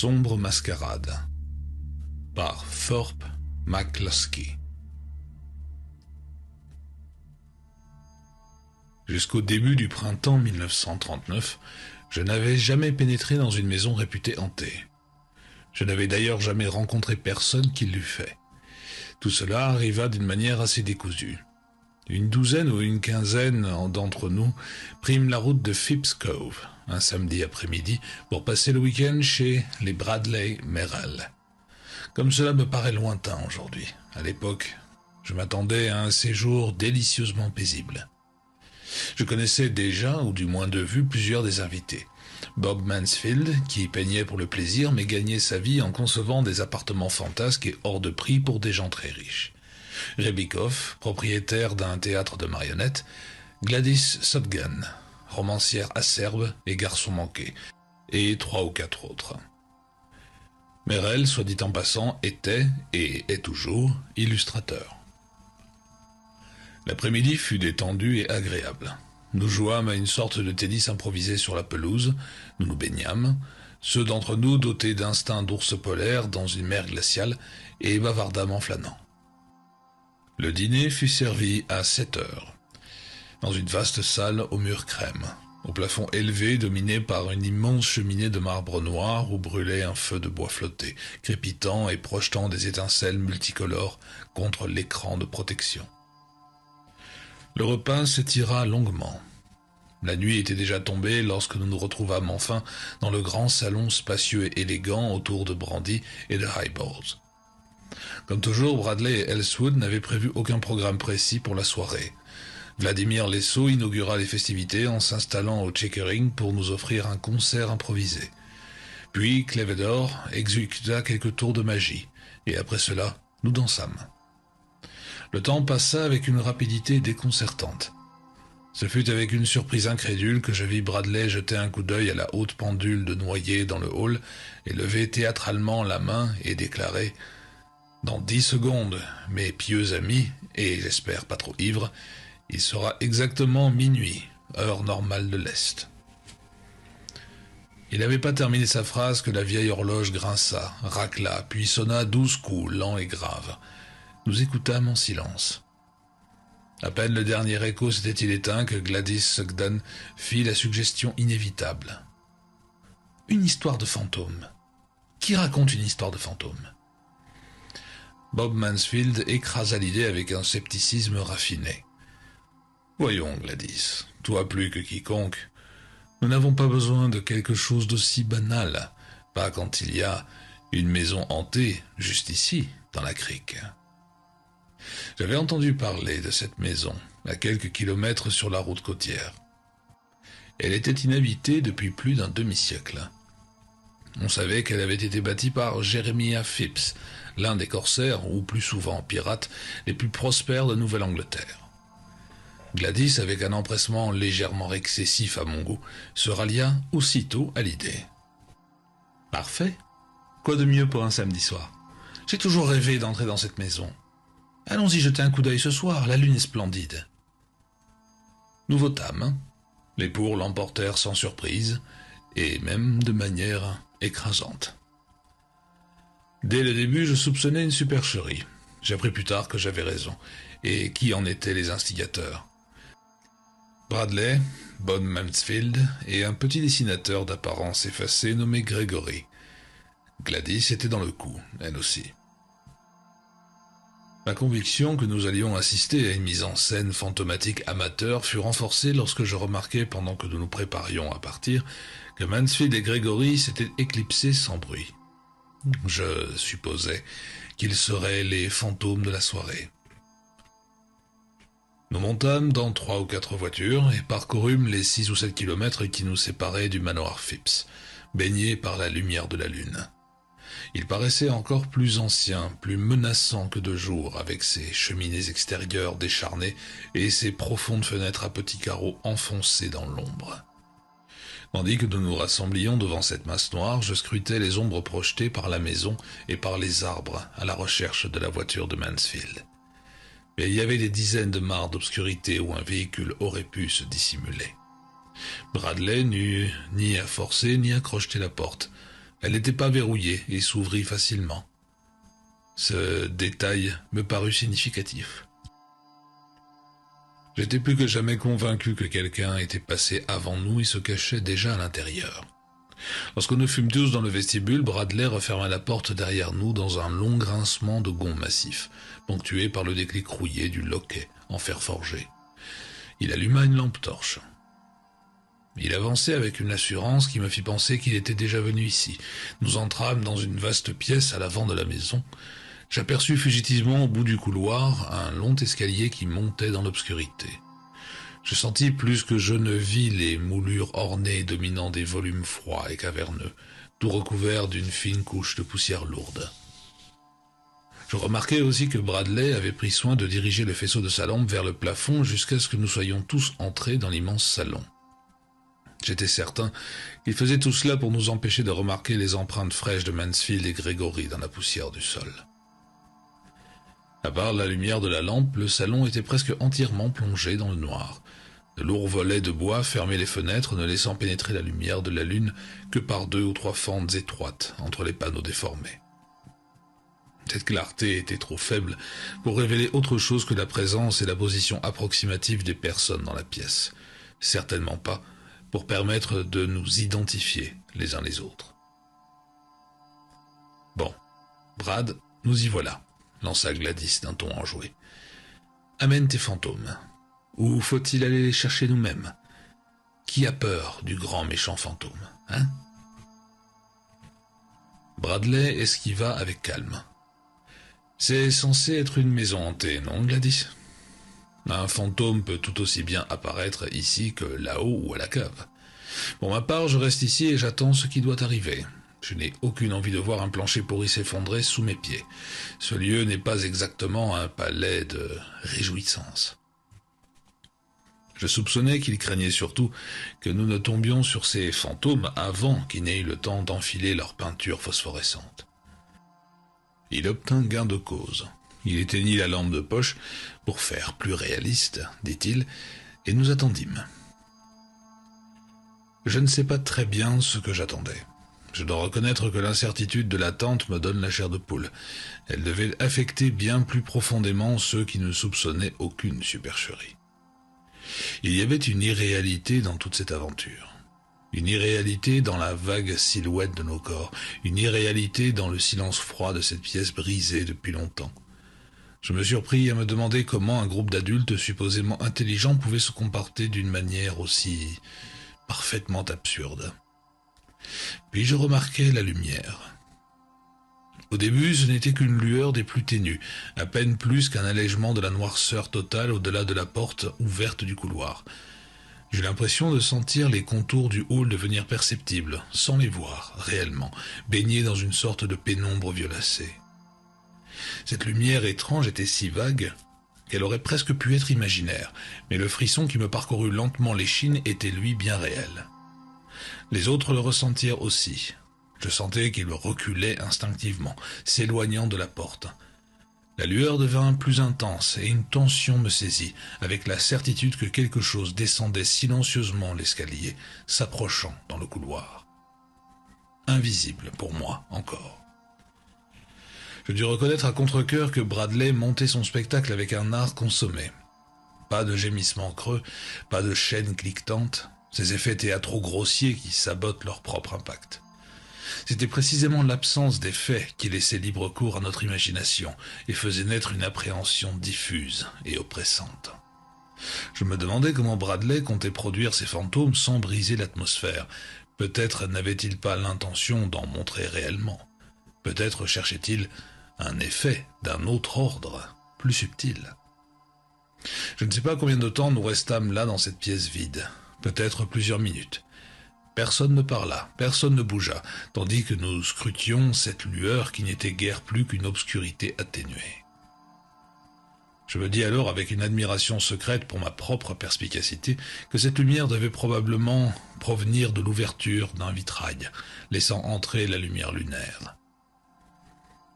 sombre mascarade par Thorpe McCloskey. Jusqu'au début du printemps 1939, je n'avais jamais pénétré dans une maison réputée hantée. Je n'avais d'ailleurs jamais rencontré personne qui l'eût fait. Tout cela arriva d'une manière assez décousue. Une douzaine ou une quinzaine d'entre nous prîmes la route de Phipps Cove, un samedi après-midi, pour passer le week-end chez les Bradley Merrill. Comme cela me paraît lointain aujourd'hui, à l'époque, je m'attendais à un séjour délicieusement paisible. Je connaissais déjà, ou du moins de vue, plusieurs des invités. Bob Mansfield, qui peignait pour le plaisir, mais gagnait sa vie en concevant des appartements fantasques et hors de prix pour des gens très riches. Rebikoff, propriétaire d'un théâtre de marionnettes, Gladys Sotgan, romancière acerbe et garçon manqué, et 3 ou 4 autres. Merrill, soit dit en passant, était, et est toujours, illustrateur. L'après-midi fut détendu et agréable. Nous jouâmes à une sorte de tennis improvisé sur la pelouse, nous nous baignâmes, ceux d'entre nous dotés d'instinct d'ours polaire dans une mer glaciale, et bavardâmes en flânant. Le dîner fut servi à 7 heures, dans une vaste salle aux murs crème, au plafond élevé dominé par une immense cheminée de marbre noir où brûlait un feu de bois flotté, crépitant et projetant des étincelles multicolores contre l'écran de protection. Le repas s'étira longuement. La nuit était déjà tombée lorsque nous nous retrouvâmes enfin dans le grand salon spacieux et élégant autour de brandy et de highballs. Comme toujours, Bradley et Ellswood n'avaient prévu aucun programme précis pour la soirée. Vladimir Lesso inaugura les festivités en s'installant au Checkering pour nous offrir un concert improvisé. Puis Clevedor exécuta quelques tours de magie, et après cela, nous dansâmes. Le temps passa avec une rapidité déconcertante. Ce fut avec une surprise incrédule que je vis Bradley jeter un coup d'œil à la haute pendule de noyer dans le hall et lever théâtralement la main et déclarer « Dans 10 secondes, mes pieux amis, et j'espère pas trop ivres, il sera exactement minuit, heure normale de l'Est. » Il n'avait pas terminé sa phrase que la vieille horloge grinça, racla, puis sonna 12 coups, lents et graves. Nous écoutâmes en silence. À peine le dernier écho s'était-il éteint que Gladys Sugden fit la suggestion inévitable. « Une histoire de fantôme. Qui raconte une histoire de fantôme ?» Bob Mansfield écrasa l'idée avec un scepticisme raffiné. « Voyons, Gladys, toi plus que quiconque, nous n'avons pas besoin de quelque chose d'aussi banal, pas quand il y a une maison hantée, juste ici, dans la crique. » J'avais entendu parler de cette maison, à quelques kilomètres sur la route côtière. Elle était inhabitée depuis plus d'un demi-siècle. On savait qu'elle avait été bâtie par Jeremiah Phipps, l'un des corsaires, ou plus souvent pirates, les plus prospères de Nouvelle-Angleterre. Gladys, avec un empressement légèrement excessif à mon goût, se rallia aussitôt à l'idée. « Parfait. Quoi de mieux pour un samedi soir? J'ai toujours rêvé d'entrer dans cette maison. Allons-y jeter un coup d'œil ce soir, la lune est splendide. » Nous votâmes. Les pour l'emportèrent sans surprise, et même de manière écrasante. Dès le début, je soupçonnais une supercherie. J'appris plus tard que j'avais raison, et qui en étaient les instigateurs. Bradley, Bob Mansfield et un petit dessinateur d'apparence effacée nommé Gregory. Gladys était dans le coup, elle aussi. Ma conviction que nous allions assister à une mise en scène fantomatique amateur fut renforcée lorsque je remarquai, pendant que nous nous préparions à partir, que Mansfield et Gregory s'étaient éclipsés sans bruit. Je supposais qu'ils seraient les fantômes de la soirée. Nous montâmes dans 3 ou 4 voitures et parcourûmes les 6 ou 7 kilomètres qui nous séparaient du manoir Phipps, baignés par la lumière de la lune. Il paraissait encore plus ancien, plus menaçant que de jour, avec ses cheminées extérieures décharnées et ses profondes fenêtres à petits carreaux enfoncés dans l'ombre. Tandis que nous nous rassemblions devant cette masse noire, je scrutais les ombres projetées par la maison et par les arbres à la recherche de la voiture de Mansfield. Mais il y avait des dizaines de mares d'obscurité où un véhicule aurait pu se dissimuler. Bradley n'eut ni à forcer ni à crocheter la porte. Elle n'était pas verrouillée et s'ouvrit facilement. Ce détail me parut significatif. J'étais plus que jamais convaincu que quelqu'un était passé avant nous et se cachait déjà à l'intérieur. Lorsque nous fûmes tous dans le vestibule, Bradley referma la porte derrière nous dans un long grincement de gonds massifs, ponctué par le déclic rouillé du loquet en fer forgé. Il alluma une lampe torche. Il avançait avec une assurance qui me fit penser qu'il était déjà venu ici. Nous entrâmes dans une vaste pièce à l'avant de la maison. J'aperçus fugitivement au bout du couloir un long escalier qui montait dans l'obscurité. Je sentis plus que je ne vis les moulures ornées dominant des volumes froids et caverneux, tout recouverts d'une fine couche de poussière lourde. Je remarquai aussi que Bradley avait pris soin de diriger le faisceau de sa lampe vers le plafond jusqu'à ce que nous soyons tous entrés dans l'immense salon. J'étais certain qu'il faisait tout cela pour nous empêcher de remarquer les empreintes fraîches de Mansfield et Gregory dans la poussière du sol. À part la lumière de la lampe, le salon était presque entièrement plongé dans le noir. De lourds volets de bois fermaient les fenêtres, ne laissant pénétrer la lumière de la lune que par 2 ou 3 fentes étroites entre les panneaux déformés. Cette clarté était trop faible pour révéler autre chose que la présence et la position approximative des personnes dans la pièce. Certainement pas pour permettre de nous identifier les uns les autres. « Bon, Brad, nous y voilà », lança Gladys d'un ton enjoué. « Amène tes fantômes. Ou faut-il aller les chercher nous-mêmes? Qui a peur du grand méchant fantôme, hein ?» Bradley esquiva avec calme. « C'est censé être une maison hantée, non, Gladys ? Un fantôme peut tout aussi bien apparaître ici que là-haut ou à la cave. Pour ma part, je reste ici et j'attends ce qui doit arriver. Je n'ai aucune envie de voir un plancher pourri s'effondrer sous mes pieds. Ce lieu n'est pas exactement un palais de réjouissance. » Je soupçonnais qu'il craignait surtout que nous ne tombions sur ces fantômes avant qu'ils n'aient eu le temps d'enfiler leur peinture phosphorescente. Il obtint gain de cause. Il éteignit la lampe de poche pour faire plus réaliste, dit-il, et nous attendîmes. Je ne sais pas très bien ce que j'attendais. Je dois reconnaître que l'incertitude de l'attente me donne la chair de poule. Elle devait affecter bien plus profondément ceux qui ne soupçonnaient aucune supercherie. Il y avait une irréalité dans toute cette aventure. Une irréalité dans la vague silhouette de nos corps, une irréalité dans le silence froid de cette pièce brisée depuis longtemps. Je me surpris à me demander comment un groupe d'adultes supposément intelligents pouvait se comporter d'une manière aussi parfaitement absurde. Puis je remarquai la lumière. Au début, ce n'était qu'une lueur des plus ténues, à peine plus qu'un allègement de la noirceur totale au-delà de la porte ouverte du couloir. J'eus l'impression de sentir les contours du hall devenir perceptibles, sans les voir réellement, baignés dans une sorte de pénombre violacée. Cette lumière étrange était si vague qu'elle aurait presque pu être imaginaire, mais le frisson qui me parcourut lentement l'échine était lui bien réel. Les autres le ressentirent aussi. Je sentais qu'ils reculaient instinctivement, s'éloignant de la porte. La lueur devint plus intense et une tension me saisit, avec la certitude que quelque chose descendait silencieusement l'escalier, s'approchant dans le couloir. Invisible pour moi encore. Je dus reconnaître à contre-cœur que Bradley montait son spectacle avec un art consommé. Pas de gémissements creux, pas de chaînes cliquetantes, ces effets théâtraux grossiers qui sabotent leur propre impact. C'était précisément l'absence d'effets qui laissait libre cours à notre imagination et faisait naître une appréhension diffuse et oppressante. Je me demandais comment Bradley comptait produire ces fantômes sans briser l'atmosphère. Peut-être n'avait-il pas l'intention d'en montrer réellement. Peut-être cherchait-il un effet d'un autre ordre, plus subtil. Je ne sais pas combien de temps nous restâmes là dans cette pièce vide, peut-être plusieurs minutes. Personne ne parla, personne ne bougea, tandis que nous scrutions cette lueur qui n'était guère plus qu'une obscurité atténuée. Je me dis alors avec une admiration secrète pour ma propre perspicacité que cette lumière devait probablement provenir de l'ouverture d'un vitrail, laissant entrer la lumière lunaire.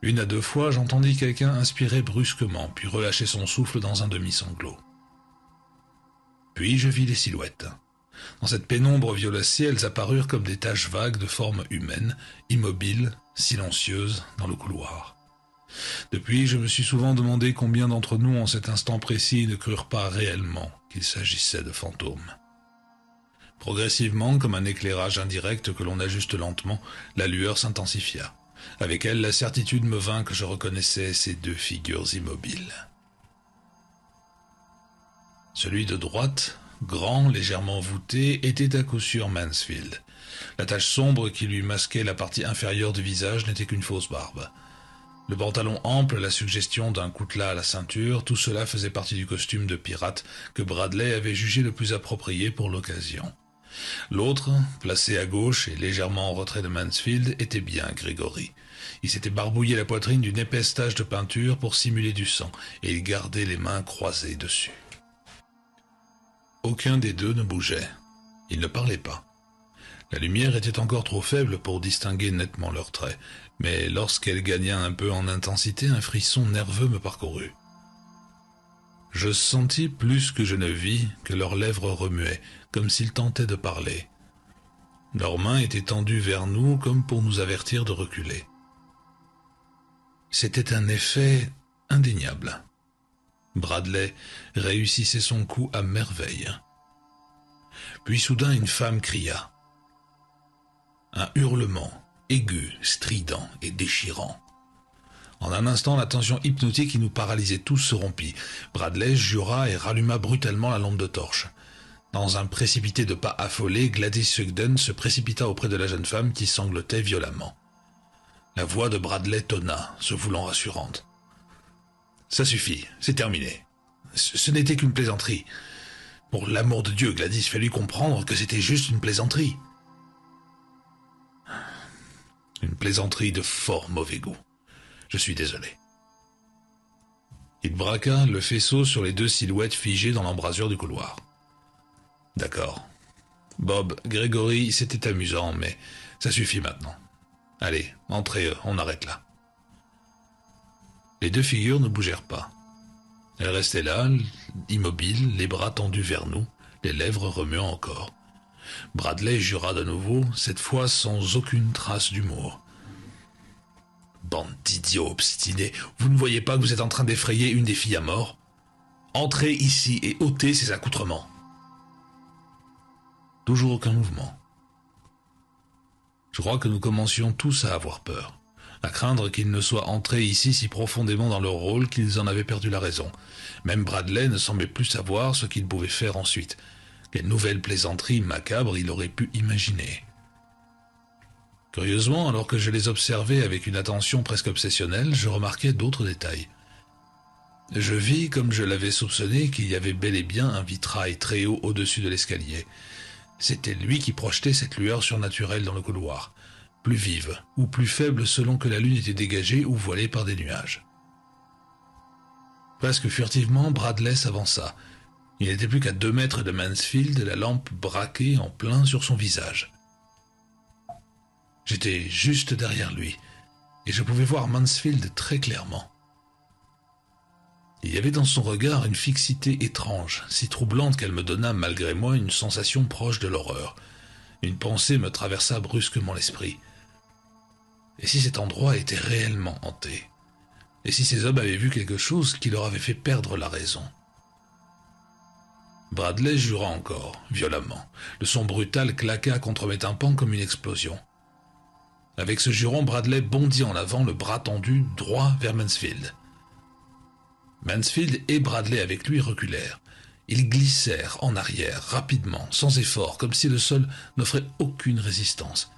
1 à 2 fois, j'entendis quelqu'un inspirer brusquement, puis relâcher son souffle dans un demi-sanglot. Puis je vis les silhouettes. Dans cette pénombre violacée, elles apparurent comme des taches vagues de forme humaine, immobiles, silencieuses, dans le couloir. Depuis, je me suis souvent demandé combien d'entre nous, en cet instant précis, ne crurent pas réellement qu'il s'agissait de fantômes. Progressivement, comme un éclairage indirect que l'on ajuste lentement, la lueur s'intensifia. Avec elle, la certitude me vint que je reconnaissais ces deux figures immobiles. Celui de droite, grand, légèrement voûté, était à coup sûr Mansfield. La tache sombre qui lui masquait la partie inférieure du visage n'était qu'une fausse barbe. Le pantalon ample, la suggestion d'un coutelas à la ceinture, tout cela faisait partie du costume de pirate que Bradley avait jugé le plus approprié pour l'occasion. L'autre, placé à gauche et légèrement en retrait de Mansfield, était bien Gregory. Il s'était barbouillé la poitrine d'une épaisse tache de peinture pour simuler du sang, et il gardait les mains croisées dessus. Aucun des deux ne bougeait. Ils ne parlaient pas. La lumière était encore trop faible pour distinguer nettement leurs traits, mais lorsqu'elle gagna un peu en intensité, un frisson nerveux me parcourut. Je sentis plus que je ne vis que leurs lèvres remuaient, comme s'ils tentaient de parler. Leurs mains étaient tendues vers nous comme pour nous avertir de reculer. C'était un effet indéniable. Bradley réussissait son coup à merveille. Puis soudain une femme cria. Un hurlement, aigu, strident et déchirant. En un instant, la tension hypnotique qui nous paralysait tous se rompit. Bradley jura et ralluma brutalement la lampe de torche. Dans un précipité de pas affolés, Gladys Sugden se précipita auprès de la jeune femme qui sanglotait violemment. La voix de Bradley tonna, se voulant rassurante. « Ça suffit, c'est terminé. Ce n'était qu'une plaisanterie. Pour l'amour de Dieu, Gladys, fallut comprendre que c'était juste une plaisanterie. » Une plaisanterie de fort mauvais goût. Je suis désolé. Il braqua le faisceau sur les deux silhouettes figées dans l'embrasure du couloir. D'accord. Bob, Gregory, c'était amusant, mais ça suffit maintenant. Allez, entrez, on arrête là. Les deux figures ne bougèrent pas. Elles restaient là, immobiles, les bras tendus vers nous, les lèvres remuant encore. Bradley jura de nouveau, cette fois sans aucune trace d'humour. « Bande d'idiots obstinés, vous ne voyez pas que vous êtes en train d'effrayer une des filles à mort? Entrez ici et ôtez ces accoutrements. » Toujours aucun mouvement. Je crois que nous commencions tous à avoir peur, à craindre qu'ils ne soient entrés ici si profondément dans leur rôle qu'ils en avaient perdu la raison. Même Bradley ne semblait plus savoir ce qu'il pouvait faire ensuite. Quelle nouvelle plaisanterie macabre il aurait pu imaginer. Curieusement, alors que je les observais avec une attention presque obsessionnelle, je remarquais d'autres détails. Je vis, comme je l'avais soupçonné, qu'il y avait bel et bien un vitrail très haut au-dessus de l'escalier. C'était lui qui projetait cette lueur surnaturelle dans le couloir, plus vive ou plus faible selon que la lune était dégagée ou voilée par des nuages. Presque furtivement, Bradley s'avança. Il n'était plus qu'à 2 mètres de Mansfield, la lampe braquée en plein sur son visage. J'étais juste derrière lui, et je pouvais voir Mansfield très clairement. Il y avait dans son regard une fixité étrange, si troublante qu'elle me donna malgré moi une sensation proche de l'horreur. Une pensée me traversa brusquement l'esprit. Et si cet endroit était réellement hanté? Et si ces hommes avaient vu quelque chose qui leur avait fait perdre la raison? Bradley jura encore, violemment. Le son brutal claqua contre mes tympans comme une explosion. Avec ce juron, Bradley bondit en avant, le bras tendu, droit vers Mansfield. Mansfield et Bradley avec lui reculèrent. Ils glissèrent en arrière, rapidement, sans effort, comme si le sol n'offrait aucune résistance.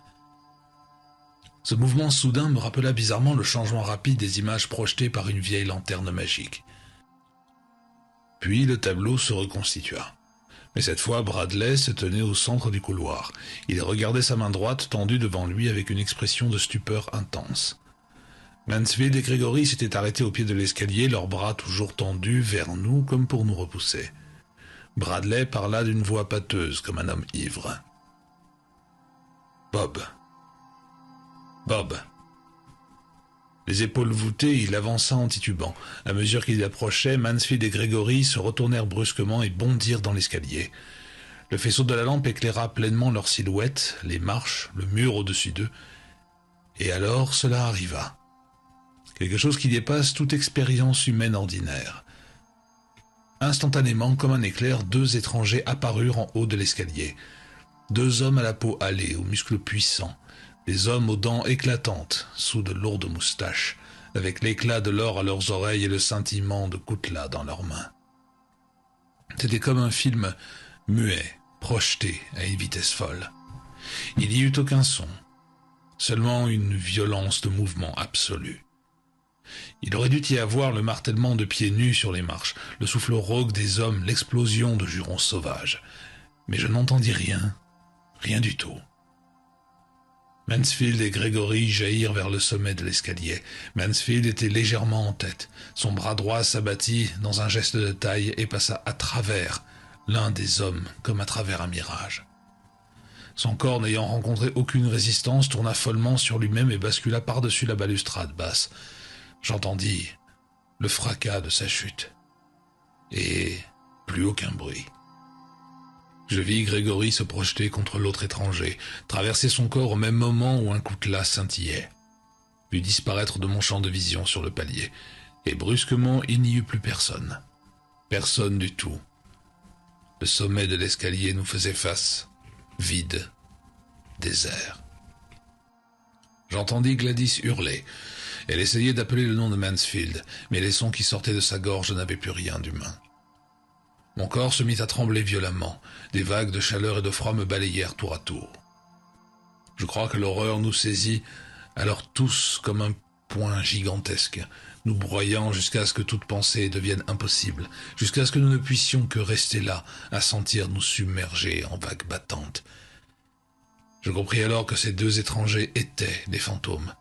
Ce mouvement soudain me rappela bizarrement le changement rapide des images projetées par une vieille lanterne magique. Puis le tableau se reconstitua. Mais cette fois, Bradley se tenait au centre du couloir. Il regardait sa main droite tendue devant lui avec une expression de stupeur intense. Mansfield et Gregory s'étaient arrêtés au pied de l'escalier, leurs bras toujours tendus vers nous comme pour nous repousser. Bradley parla d'une voix pâteuse comme un homme ivre. « Bob. Bob. » Les épaules voûtées, il avança en titubant. À mesure qu'il approchait, Mansfield et Gregory se retournèrent brusquement et bondirent dans l'escalier. Le faisceau de la lampe éclaira pleinement leurs silhouettes, les marches, le mur au-dessus d'eux. Et alors cela arriva. Quelque chose qui dépasse toute expérience humaine ordinaire. Instantanément, comme un éclair, 2 étrangers apparurent en haut de l'escalier. 2 hommes à la peau hâlée, aux muscles puissants. Des hommes aux dents éclatantes, sous de lourdes moustaches, avec l'éclat de l'or à leurs oreilles et le scintillement de coutelas dans leurs mains. C'était comme un film muet, projeté à une vitesse folle. Il n'y eut aucun son, seulement une violence de mouvement absolue. Il aurait dû y avoir le martèlement de pieds nus sur les marches, le souffle rauque des hommes, l'explosion de jurons sauvages. Mais je n'entendis rien, rien du tout. Mansfield et Gregory jaillirent vers le sommet de l'escalier. Mansfield était légèrement en tête. Son bras droit s'abattit dans un geste de taille et passa à travers l'un des hommes comme à travers un mirage. Son corps, n'ayant rencontré aucune résistance, tourna follement sur lui-même et bascula par-dessus la balustrade basse. J'entendis le fracas de sa chute. Et plus aucun bruit. Je vis Gregory se projeter contre l'autre étranger, traverser son corps au même moment où un coutelas scintillait. Puis disparaître de mon champ de vision sur le palier. Et brusquement, il n'y eut plus personne. Personne du tout. Le sommet de l'escalier nous faisait face, vide, désert. J'entendis Gladys hurler. Elle essayait d'appeler le nom de Mansfield, mais les sons qui sortaient de sa gorge n'avaient plus rien d'humain. Mon corps se mit à trembler violemment. Des vagues de chaleur et de froid me balayèrent tour à tour. Je crois que l'horreur nous saisit, alors tous comme un poing gigantesque, nous broyant jusqu'à ce que toute pensée devienne impossible, jusqu'à ce que nous ne puissions que rester là, à sentir nous submerger en vagues battantes. Je compris alors que ces 2 étrangers étaient des fantômes,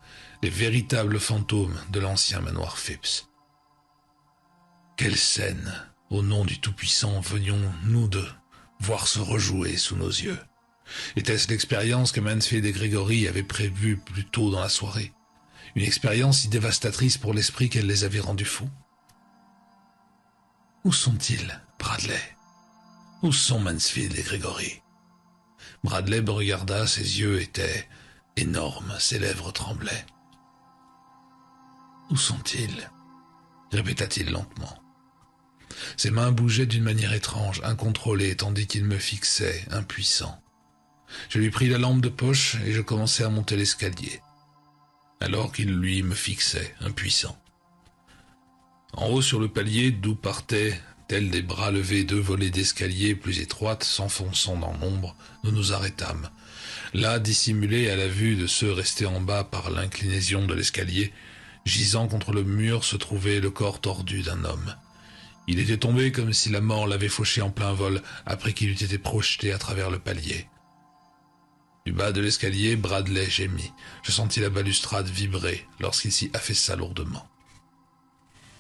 les véritables fantômes de l'ancien manoir Phipps. Quelle scène, au nom du Tout-Puissant, venions-nous de voir se rejouer sous nos yeux? Était-ce l'expérience que Mansfield et Gregory avaient prévue plus tôt dans la soirée? Une expérience si dévastatrice pour l'esprit qu'elle les avait rendus fous? Où sont-ils, Bradley? Où sont Mansfield et Gregory? Bradley me regarda, ses yeux étaient énormes, ses lèvres tremblaient. Où sont-ils? Répéta-t-il lentement. Ses mains bougeaient d'une manière étrange, incontrôlée, tandis qu'il me fixait, impuissant. Je lui pris la lampe de poche et je commençai à monter l'escalier, alors qu'il, lui, me fixait, impuissant. En haut sur le palier, d'où partaient, tels des bras levés, 2 volées d'escalier plus étroites, s'enfonçant dans l'ombre, nous nous arrêtâmes. Là, dissimulés à la vue de ceux restés en bas par l'inclinaison de l'escalier, gisant contre le mur, se trouvait le corps tordu d'un homme. Il était tombé comme si la mort l'avait fauché en plein vol après qu'il eût été projeté à travers le palier. Du bas de l'escalier, Bradley gémit. Je sentis la balustrade vibrer lorsqu'il s'y affaissa lourdement.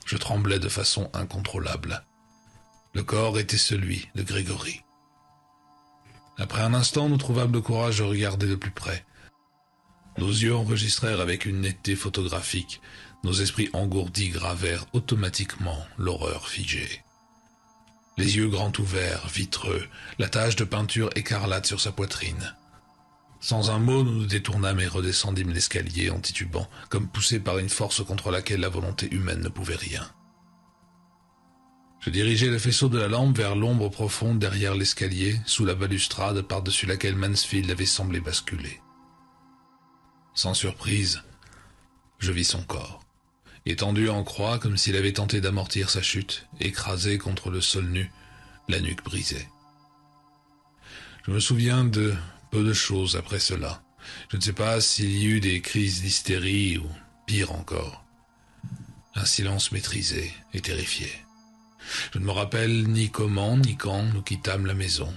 Je tremblais de façon incontrôlable. Le corps était celui de Gregory. Après un instant, nous trouvâmes le courage de regarder de plus près. Nos yeux enregistrèrent avec une netteté photographique. Nos esprits engourdis gravèrent automatiquement l'horreur figée. Les yeux grands ouverts, vitreux, la tache de peinture écarlate sur sa poitrine. Sans un mot, nous nous détournâmes et redescendîmes l'escalier en titubant, comme poussés par une force contre laquelle la volonté humaine ne pouvait rien. Je dirigeai le faisceau de la lampe vers l'ombre profonde derrière l'escalier, sous la balustrade par-dessus laquelle Mansfield avait semblé basculer. Sans surprise, je vis son corps, étendu en croix comme s'il avait tenté d'amortir sa chute, écrasé contre le sol nu, la nuque brisée. Je me souviens de peu de choses après cela. Je ne sais pas s'il y eut des crises d'hystérie ou, pire encore, un silence maîtrisé et terrifié. Je ne me rappelle ni comment ni quand nous quittâmes la maison.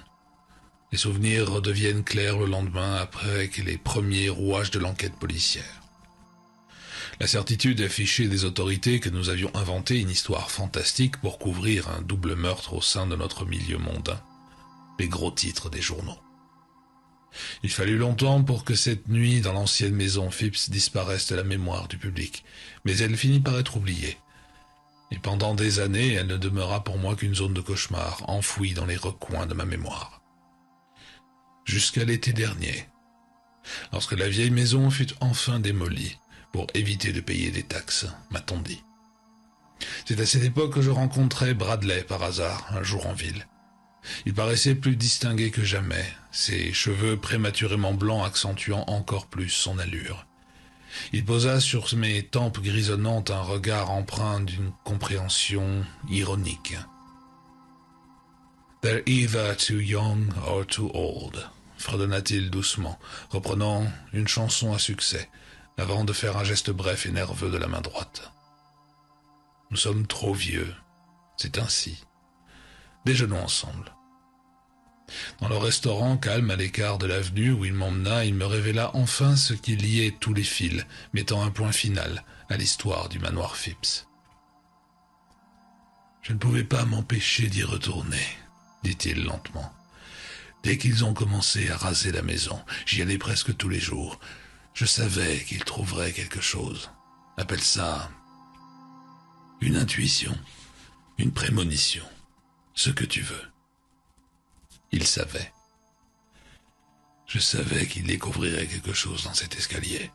Les souvenirs redeviennent clairs le lendemain après que les premiers rouages de l'enquête policière. La certitude affichée des autorités que nous avions inventé une histoire fantastique pour couvrir un double meurtre au sein de notre milieu mondain. Les gros titres des journaux. Il fallut longtemps pour que cette nuit dans l'ancienne maison Phipps disparaisse de la mémoire du public, mais elle finit par être oubliée. Et pendant des années, elle ne demeura pour moi qu'une zone de cauchemar, enfouie dans les recoins de ma mémoire. jusqu'à l'été dernier, lorsque la vieille maison fut enfin démolie pour éviter de payer des taxes, m'a-t-on dit. C'est à cette époque que je rencontrai Bradley par hasard, un jour en ville. Il paraissait plus distingué que jamais, ses cheveux prématurément blancs accentuant encore plus son allure. Il posa sur mes tempes grisonnantes un regard empreint d'une compréhension ironique. « They're either too young or too old », fredonna-t-il doucement, reprenant une chanson à succès, avant de faire un geste bref et nerveux de la main droite. « Nous sommes trop vieux, c'est ainsi. Déjeunons ensemble. » Dans le restaurant calme à l'écart de l'avenue où il m'emmena, il me révéla enfin ce qui liait tous les fils, mettant un point final à l'histoire du manoir Phipps. « Je ne pouvais pas m'empêcher d'y retourner, » dit-il lentement. « Dès qu'ils ont commencé à raser la maison, j'y allais presque tous les jours. Je savais qu'ils trouveraient quelque chose. Appelle ça une intuition, une prémonition, ce que tu veux. » Il savait. Je savais qu'il découvrirait quelque chose dans cet escalier.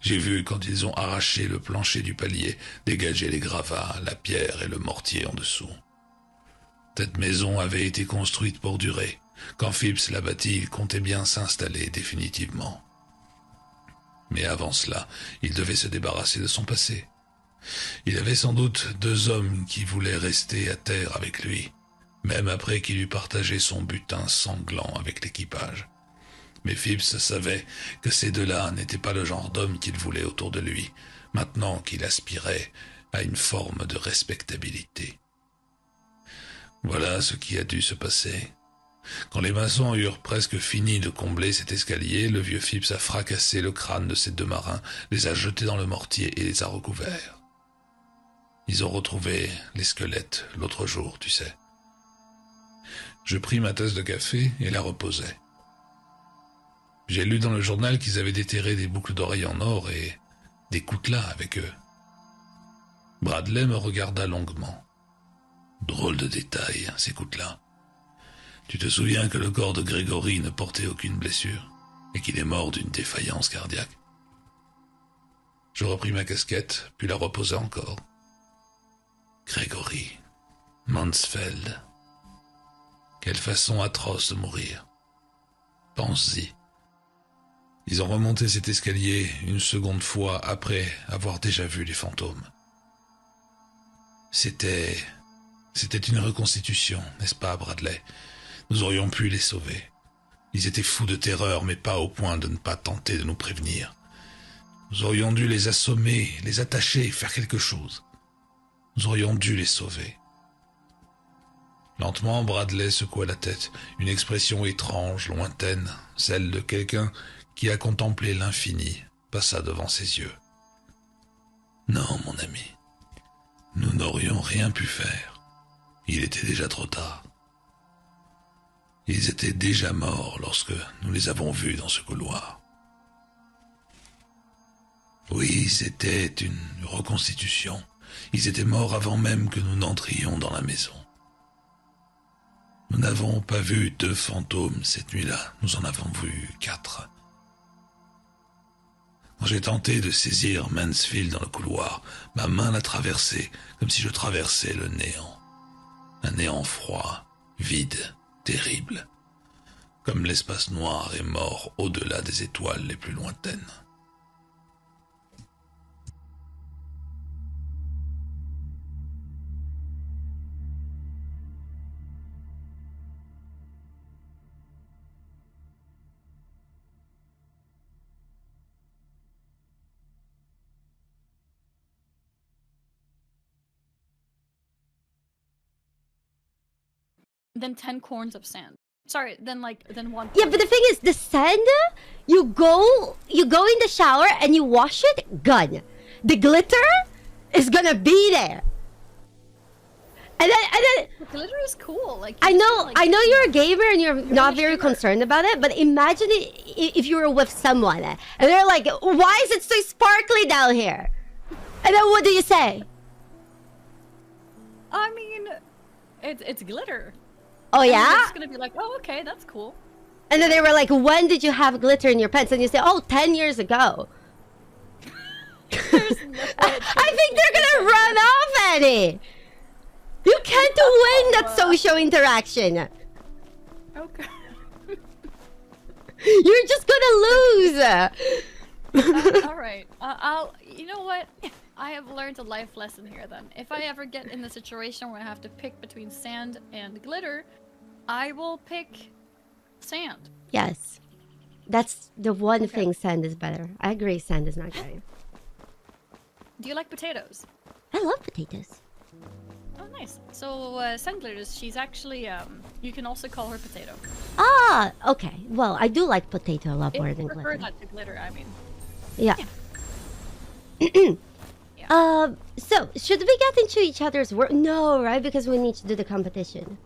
J'ai vu quand ils ont arraché le plancher du palier, dégagé les gravats, la pierre et le mortier en dessous. Cette maison avait été construite pour durer. Quand Phipps l'a bâtie, il comptait bien s'installer définitivement. Mais avant cela, il devait se débarrasser de son passé. Il avait sans doute 2 hommes qui voulaient rester à terre avec lui, même après qu'il eut partagé son butin sanglant avec l'équipage. Mais Phipps savait que ces 2-là n'étaient pas le genre d'hommes qu'il voulait autour de lui, maintenant qu'il aspirait à une forme de respectabilité. Voilà ce qui a dû se passer. Quand les maçons eurent presque fini de combler cet escalier, le vieux Phipps a fracassé le crâne de ces 2 marins, les a jetés dans le mortier et les a recouverts. Ils ont retrouvé les squelettes l'autre jour, tu sais. Je pris ma tasse de café et la reposai. J'ai lu dans le journal qu'ils avaient déterré des boucles d'oreilles en or et des coutelas avec eux. Bradley me regarda longuement. Drôle de détail, ces coutelas. Tu te souviens que le corps de Grégory ne portait aucune blessure et qu'il est mort d'une défaillance cardiaque? Je repris ma casquette, puis la reposai encore. Grégory, Mansfeld. Quelle façon atroce de mourir. Pense-y. Ils ont remonté cet escalier une seconde fois après avoir déjà vu les fantômes. C'était une reconstitution, n'est-ce pas, Bradley? Nous aurions pu les sauver. Ils étaient fous de terreur, mais pas au point de ne pas tenter de nous prévenir. Nous aurions dû les assommer, les attacher, faire quelque chose. Nous aurions dû les sauver. Lentement, Bradley secoua la tête, une expression étrange, lointaine, celle de quelqu'un qui a contemplé l'infini, passa devant ses yeux. Non, mon ami, nous n'aurions rien pu faire. Il était déjà trop tard. Ils étaient déjà morts lorsque nous les avons vus dans ce couloir. Oui, c'était une reconstitution. Ils étaient morts avant même que nous n'entrions dans la maison. Nous n'avons pas vu 2 fantômes cette nuit-là, nous en avons vu 4. Quand j'ai tenté de saisir Mansfield dans le couloir, ma main l'a traversé comme si je traversais le néant. Un néant froid, vide, terrible, comme l'espace noir et mort au-delà des étoiles les plus lointaines. Then 10 corns of sand. Sorry, then 1. Yeah, but the thing is, the sand, you go in the shower and you wash it, gone. The glitter is gonna be there. And then The glitter is cool. Like I know you're a gamer and you're not very concerned about it, but imagine if you were with someone and they're like, "Why is it so sparkly down here?" And then what do you say? I mean, it's glitter. Oh I'm yeah? just gonna be like, oh, okay, that's cool. And then they were like, when did you have glitter in your pants? And you say, oh, 10 years ago. There's no way I think they're gonna run off, Annie. You can't win that social interaction. Okay. You're just gonna lose. All right. You know what? I have learned a life lesson here then. If I ever get in the situation where I have to pick between sand and glitter, I will pick sand. Yes. That's the one thing sand is better. I agree, sand is not great. Do you like potatoes? I love potatoes. Oh, nice. So, sand glitters, she's actually, you can also call her potato. Ah, okay. Well, I do like potato a lot more If than you prefer glitter. that to glitter, I mean. Yeah. So, should we get into each other's work? No, right? Because we need to do the competition.